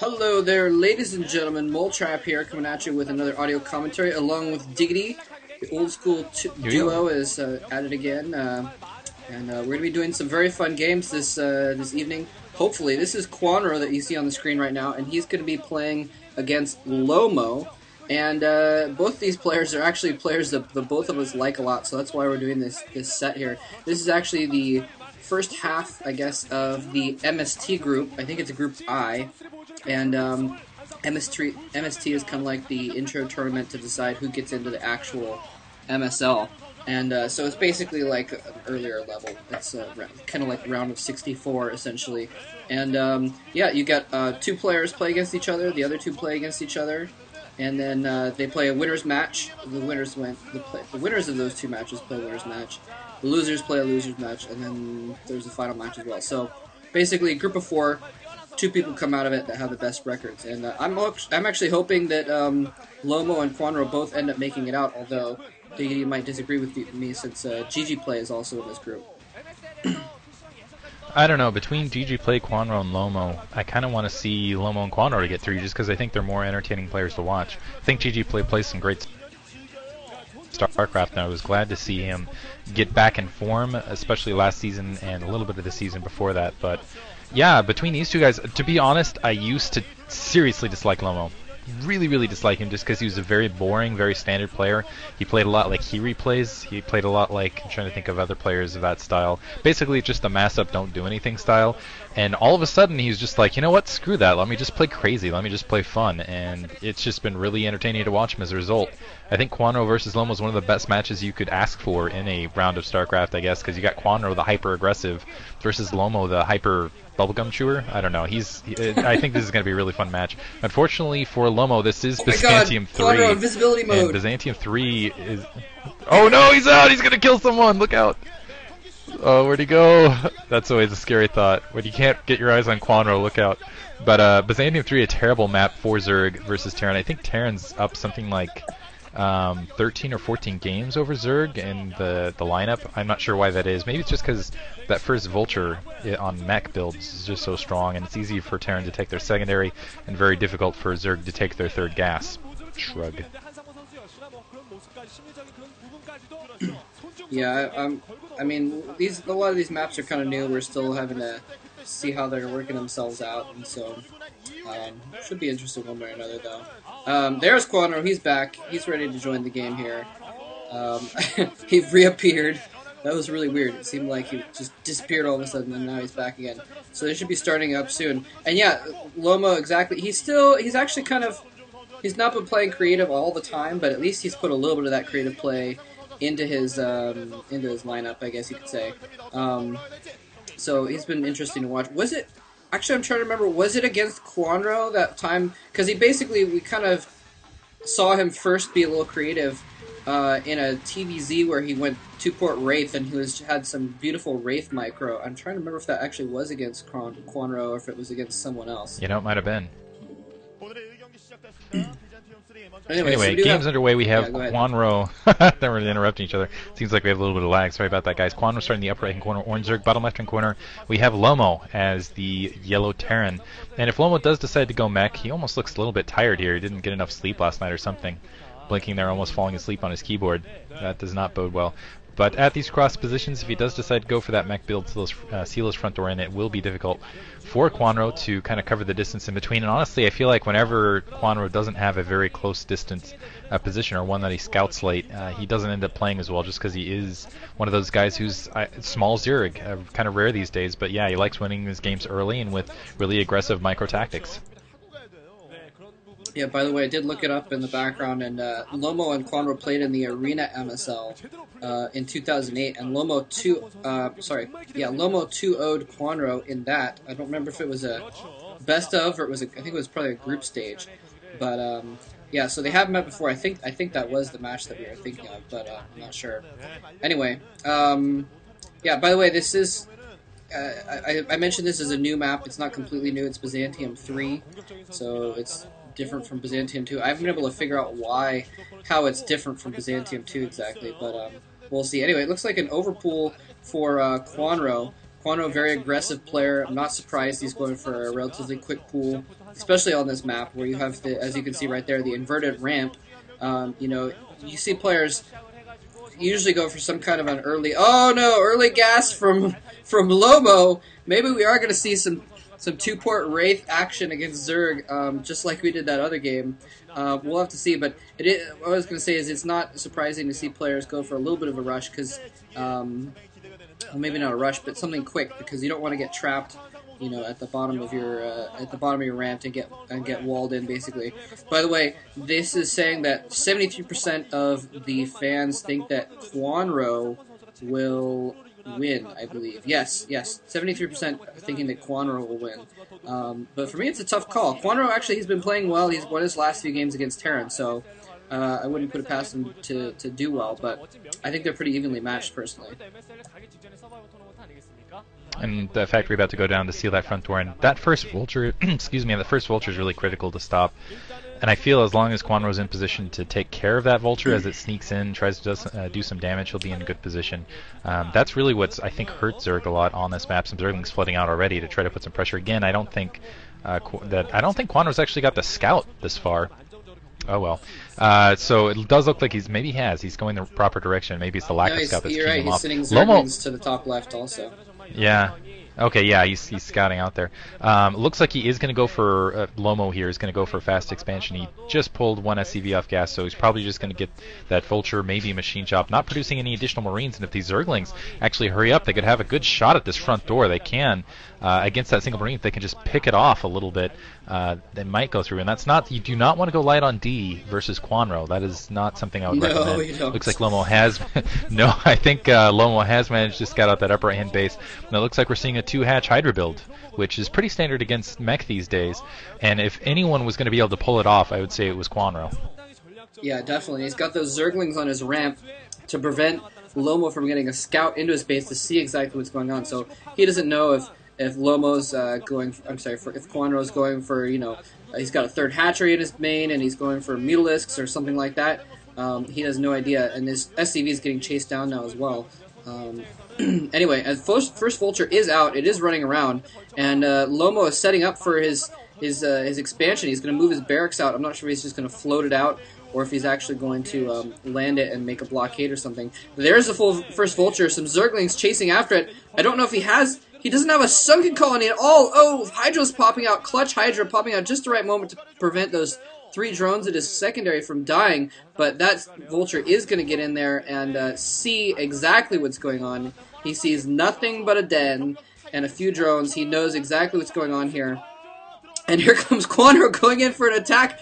Hello there, ladies and gentlemen. Moletrap here, coming at you with another audio commentary, along with Diggity. The old school duo is at it again, and we're gonna be doing some very fun games this evening. Hopefully, this is Kwanro that you see on the screen right now, and he's gonna be playing against Lomo. And both these players are actually players that the both of us like a lot, so that's why we're doing this set here. This is actually the first half, I guess, of the MST group. I think it's a group I. And MST is kind of like the intro tournament to decide who gets into the actual MSL. And so it's basically like an earlier level. It's kind of like round of 64, essentially. And yeah, you got two players play against each other, the other two play against each other, and then they play a winner's match. The winners the winners of those two matches play a winner's match. The losers play a loser's match, and then there's a final match as well. So basically, a group of four. Two people come out of it that have the best records, and I'm actually hoping that Lomo and Kwanro both end up making it out. Although Diggity might disagree with me since GG Play is also in this group. I don't know. Between GG Play, Kwanro, and Lomo, I kind of want to see Lomo and Kwanro to get through, just because I think they're more entertaining players to watch. I think GG Play plays some great StarCraft, and I was glad to see him get back in form, especially last season and a little bit of the season before that. But yeah, between these two guys, to be honest, I used to seriously dislike Lomo. Really dislike him just because he was a very boring, very standard player. He played a lot like Hiri plays. He played a lot like, I'm trying to think of other players of that style. Basically just a mass up, don't do anything style. And all of a sudden he's just like, you know what, screw that. Let me just play crazy. Let me just play fun. And it's just been really entertaining to watch him as a result. I think Kwanro versus Lomo is one of the best matches you could ask for in a round of StarCraft, I guess, because you got Kwanro, the hyper-aggressive, versus Lomo, the hyper bubblegum chewer. I don't know. I think this is going to be a really fun match. Unfortunately for Lomo, this is Byzantium 3. Kwanro, invisibility mode. And Byzantium 3 is... Oh no, he's out! He's going to kill someone! Look out! Oh, where'd he go? That's always a scary thought. When you can't get your eyes on Kwanro, look out. But Byzantium 3, a terrible map for Zerg versus Terran. I think Terran's up something like 13 or 14 games over Zerg in the lineup. I'm not sure why that is. Maybe it's just because that first Vulture on mech builds is just so strong, and it's easy for Terran to take their secondary and very difficult for Zerg to take their third gas. Shrug. Yeah, I mean, a lot of these maps are kind of new. We're still having to see how they're working themselves out, and so should be interesting one way or another, though. There's Kwanro. He's back. He's ready to join the game here. He reappeared. That was really weird. It seemed like he just disappeared all of a sudden, and now he's back again. So they should be starting up soon. And yeah, Lomo, exactly. He's actually kind of, he's not been playing creative all the time, but at least he's put a little bit of that creative play into his lineup, I guess you could say. So he's been interesting to watch. Was it? Actually, I'm trying to remember. Was it against Kwanro that time? Because we kind of saw him first be a little creative in a TVZ where he went 2-port Wraith, and he had some beautiful Wraith micro. I'm trying to remember if that actually was against Kwanro or if it was against someone else. You know, it might have been. Anyway, so game's underway. We have Kwanro. Then we're interrupting each other. Seems like we have a little bit of lag. Sorry about that, guys. Kwanro starting the upper right-hand corner. Orange Zerg, bottom left-hand corner. We have Lomo as the yellow Terran. And if Lomo does decide to go mech, he almost looks a little bit tired here. He didn't get enough sleep last night or something. Blinking there, almost falling asleep on his keyboard. That does not bode well. But at these cross positions, if he does decide to go for that mech build to seal his front door in, it will be difficult for Kwanro to kind of cover the distance in between. And honestly, I feel like whenever Kwanro doesn't have a very close distance position, or one that he scouts late, he doesn't end up playing as well, just because he is one of those guys who's small Zerg, kind of rare these days. But yeah, he likes winning his games early and with really aggressive micro tactics. Yeah, by the way, I did look it up in the background, and Lomo and Kwanro played in the Arena MSL in 2008, and Lomo 2-0'd Kwanro in that. I don't remember if it was a best of or I think it was probably a group stage, but yeah, so they have met before. I think that was the match that we were thinking of, but I'm not sure. Anyway, yeah. By the way, this is. I mentioned this as a new map. It's not completely new. It's Byzantium 3, so it's different from Byzantium 2. I haven't been able to figure out how it's different from Byzantium 2 exactly, but we'll see. Anyway, it looks like an overpool for Kwanro. Kwanro, very aggressive player. I'm not surprised he's going for a relatively quick pool, especially on this map where you have, as you can see right there, the inverted ramp. You know, you see players usually go for some kind of an early gas from Lomo. Maybe we are going to see some two-port Wraith action against Zerg, just like we did that other game. We'll have to see, but what I was going to say is it's not surprising to see players go for a little bit of a rush, because, well, maybe not a rush, but something quick, because you don't want to get trapped, you know, at the bottom of your ramp and get walled in, basically. By the way, this is saying that 73% of the fans think that Kwanro will win, I believe. Yes, 73% thinking that Kwanro will win. But for me, it's a tough call. Kwanro, actually, he's been playing well. He's won his last few games against Terran, so I wouldn't put it past him to do well, but I think they're pretty evenly matched, personally. And the factory about to go down to seal that front door, and that first vulture, excuse me, the first vulture is really critical to stop. And I feel as long as Kwanro's in position to take care of that vulture as it sneaks in, tries to do some damage, he'll be in a good position. That's really what's, I think, hurt Zerg a lot on this map. Some Zerglings flooding out already to try to put some pressure. Again, I don't think Kwanro's actually got the scout this far. Oh well. So it does look like he's going the proper direction. Maybe it's the lack of scout that's keeping him off. He's sitting Zerglings to the top left also. Yeah. Okay, yeah, he's scouting out there. Looks like he is going to go for Lomo here. Is going to go for fast expansion. He just pulled one SCV off gas, so he's probably just going to get that vulture, maybe a machine chop, not producing any additional marines. And if these Zerglings actually hurry up, they could have a good shot at this front door. They can against that single marine. If they can just pick it off a little bit, they might go through. And that's not, you do not want to go light on D versus Kwanro. That is not something I would recommend. You don't. Looks like Lomo has no. I think Lomo has managed to scout out that upper right hand base. And it looks like we're seeing a 2-hatch Hydra build, which is pretty standard against mech these days. And if anyone was going to be able to pull it off, I would say it was Kwanro. Yeah, definitely. He's got those Zerglings on his ramp to prevent Lomo from getting a scout into his base to see exactly what's going on. So he doesn't know if Lomo's if Kwanro's going for, you know, he's got a third hatchery in his main and he's going for Mutalisks or something like that. He has no idea, and his SCV is getting chased down now as well. Anyway, as first vulture is out, it is running around, and Lomo is setting up for his expansion. He's going to move his barracks out. I'm not sure if he's just going to float it out or if he's actually going to land it and make a blockade or something. There's the full first vulture. Some Zerglings chasing after it. I don't know if he doesn't have a sunken colony at all. Oh, Hydra's popping out. Clutch Hydra popping out just the right moment to prevent those 3 drones at his secondary from dying. But that vulture is going to get in there and see exactly what's going on. He sees nothing but a den and a few drones. He knows exactly what's going on here. And here comes Kwanro going in for an attack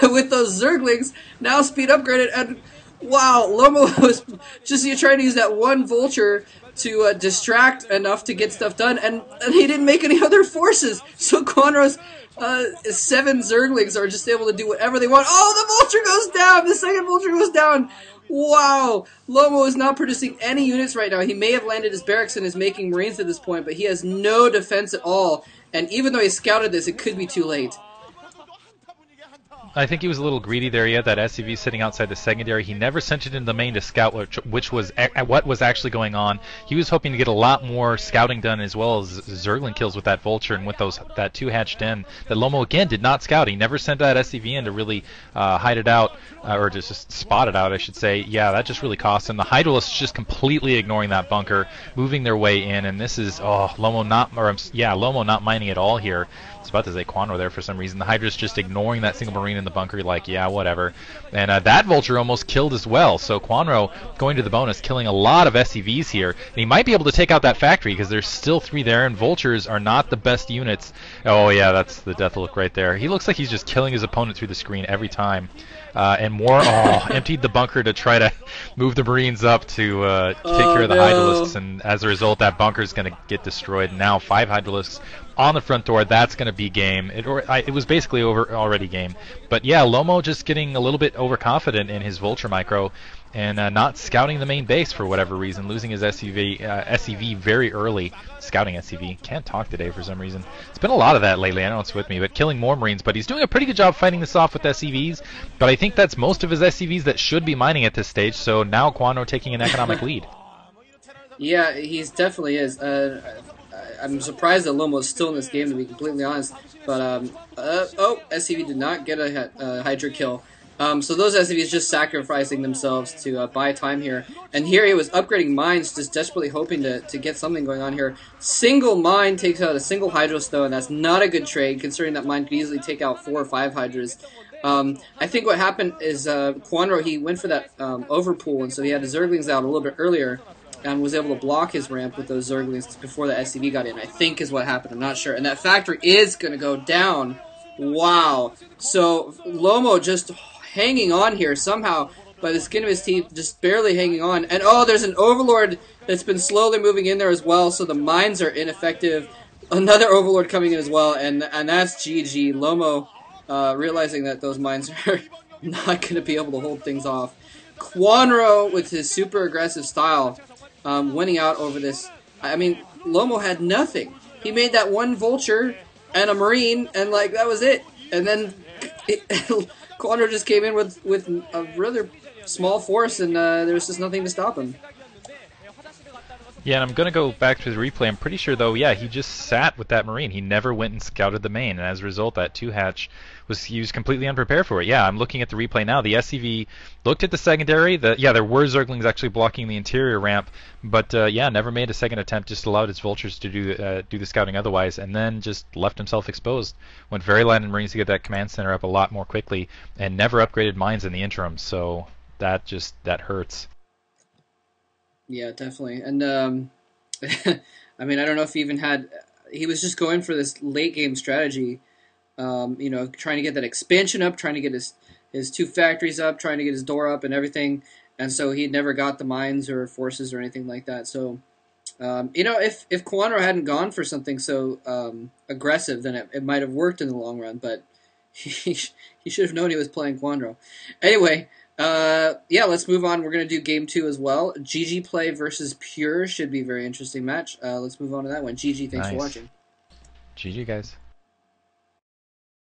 with those Zerglings. Now speed upgraded, and wow, Lomo was just trying to use that one vulture to distract enough to get stuff done, and he didn't make any other forces. So Kwanro's 7 Zerglings are just able to do whatever they want. Oh, the vulture goes down! The second vulture goes down! Wow! Lomo is not producing any units right now. He may have landed his barracks and is making marines at this point, but he has no defense at all. And even though he scouted this, it could be too late. I think he was a little greedy there. He had that SCV sitting outside the secondary. He never sent it in the main to scout, which was what was actually going on. He was hoping to get a lot more scouting done as well as Zergling kills with that vulture and with that 2-hatch den that Lomo again did not scout. He never sent that SCV in to really hide it out, or just spot it out, I should say. Yeah, that just really cost him. The Hydralists just completely ignoring that bunker, moving their way in, and this is Lomo not mining at all here. I was about to say Kwanro there for some reason. The Hydra's just ignoring that single marine in the bunker, like, yeah, whatever. And that vulture almost killed as well. So Kwanro going to the bonus, killing a lot of SCVs here. And he might be able to take out that factory because there's still 3 there, and vultures are not the best units. Oh, yeah, that's the death look right there. He looks like he's just killing his opponent through the screen every time. And more, emptied the bunker to try to move the Marines up to take care of the Hydralisks, and as a result, that bunker is going to get destroyed. Now 5 Hydralisks on the front door. That's going to be game. It was basically already game. But yeah, Lomo just getting a little bit overconfident in his vulture micro and not scouting the main base for whatever reason, losing his SCV very early. Scouting SCV. Can't talk today for some reason. It's been a lot of that lately. I know it's with me, but killing more Marines. But he's doing a pretty good job fighting this off with SCVs. But I think that's most of his SCVs that should be mining at this stage. So now Kwanro taking an economic lead. Yeah, he definitely is. I'm surprised that Lomo is still in this game, to be completely honest. But oh, SCV did not get a Hydra kill. So those SCVs just sacrificing themselves to buy time here. And here he was upgrading mines, just desperately hoping to get something going on here. Single mine takes out a single Hydro Stone. That's not a good trade, considering that mine could easily take out 4 or 5 Hydras. I think what happened is Kwanro, he went for that overpool, and so he had his Zerglings out a little bit earlier and was able to block his ramp with those Zerglings before the SCV got in, I think is what happened. I'm not sure. And that factory is going to go down. Wow. So Lomo just hanging on here somehow by the skin of his teeth, just barely hanging on. And oh, there's an Overlord that's been slowly moving in there as well, so the mines are ineffective. Another Overlord coming in as well, and that's GG. Lomo realizing that those mines are not going to be able to hold things off. Kwanro, with his super aggressive style, winning out over this. I mean, Lomo had nothing. He made that one Vulture and a Marine, and like that was it. And then Kwanro just came in with a rather small force, and there was just nothing to stop him. Yeah, and I'm going to go back to the replay. I'm pretty sure, though, yeah, he just sat with that Marine. He never went and scouted the main, and as a result, that 2-hatch he was completely unprepared for it. Yeah, I'm looking at the replay now. The SCV looked at the secondary. Yeah, there were Zerglings actually blocking the interior ramp, but yeah, never made a second attempt, just allowed his Vultures to do the scouting otherwise, and then just left himself exposed. Went very light in Marines to get that command center up a lot more quickly, and never upgraded mines in the interim, so that hurts. Yeah, definitely. And I mean, I don't know if he even had. He was just going for this late game strategy. You know, trying to get that expansion up, trying to get his 2 factories up, trying to get his door up and everything. And so he never got the mines or forces or anything like that. So, you know, if Kwanro hadn't gone for something so aggressive, then it might have worked in the long run. But he should have known he was playing Kwanro. Anyway. Yeah, let's move on. We're going to do game 2 as well. GG Play versus Pure should be a very interesting match. Let's move on to that one. GG, thanks for watching. GG, guys.